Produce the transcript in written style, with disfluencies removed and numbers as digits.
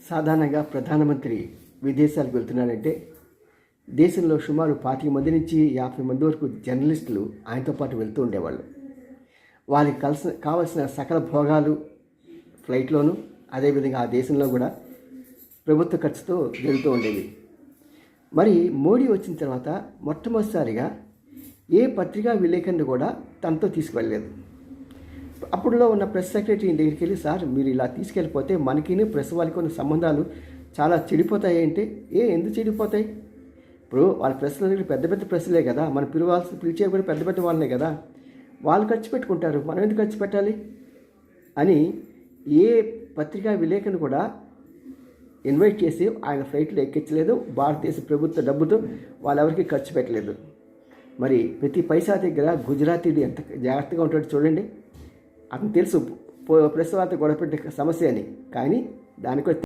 సాధారణంగా ప్రధానమంత్రి విదేశాలకు వెళ్తున్నాడంటే దేశంలో సుమారు 25 మంది నుంచి 50 మంది వరకు జర్నలిస్టులు ఆయనతో పాటు వెళ్తూ ఉండేవాళ్ళు. వారికి కావలసిన సకల భోగాలు ఫ్లైట్లోనూ, అదేవిధంగా ఆ దేశంలో కూడా ప్రభుత్వ ఖర్చుతో వెళ్తూ ఉండేవి. మరి మోడీ వచ్చిన తర్వాత మొట్టమొదటిసారిగా ఏ పత్రికా విలేకరిని కూడా తనతో తీసుకువెళ్ళలేదు. అప్పుడులో ఉన్న ప్రెస్ సెక్రటరీ దగ్గరికి వెళ్ళి, సార్ మీరు ఇలా తీసుకెళ్ళిపోతే మనకిని ప్రెస్ వాళ్ళకి ఉన్న సంబంధాలు చాలా చెడిపోతాయి అంటే, ఎందుకు చెడిపోతాయి? ఇప్పుడు వాళ్ళ ప్రెస్లు పెద్ద పెద్ద ప్రెస్లే కదా, మనం పిలిచే కూడా పెద్ద పెద్ద వాళ్ళనే కదా, వాళ్ళు ఖర్చు పెట్టుకుంటారు, మనం ఎందుకు ఖర్చు పెట్టాలి అని ఏ పత్రికా విలేకరిని కూడా ఇన్వైట్ చేసి ఆయన ఫ్లైట్లో ఎక్కించలేదు. భారతదేశ ప్రభుత్వ డబ్బుతో వాళ్ళెవరికి ఖర్చు పెట్టలేదు. మరి ప్రతి పైసా దగ్గర గుజరాతీడు ఎంత జాగ్రత్తగా ఉంటాడో చూడండి. అతను తెలుసు ప్రెస్ వార్త గొడవ పెట్టే సమస్య అని, కానీ దానికి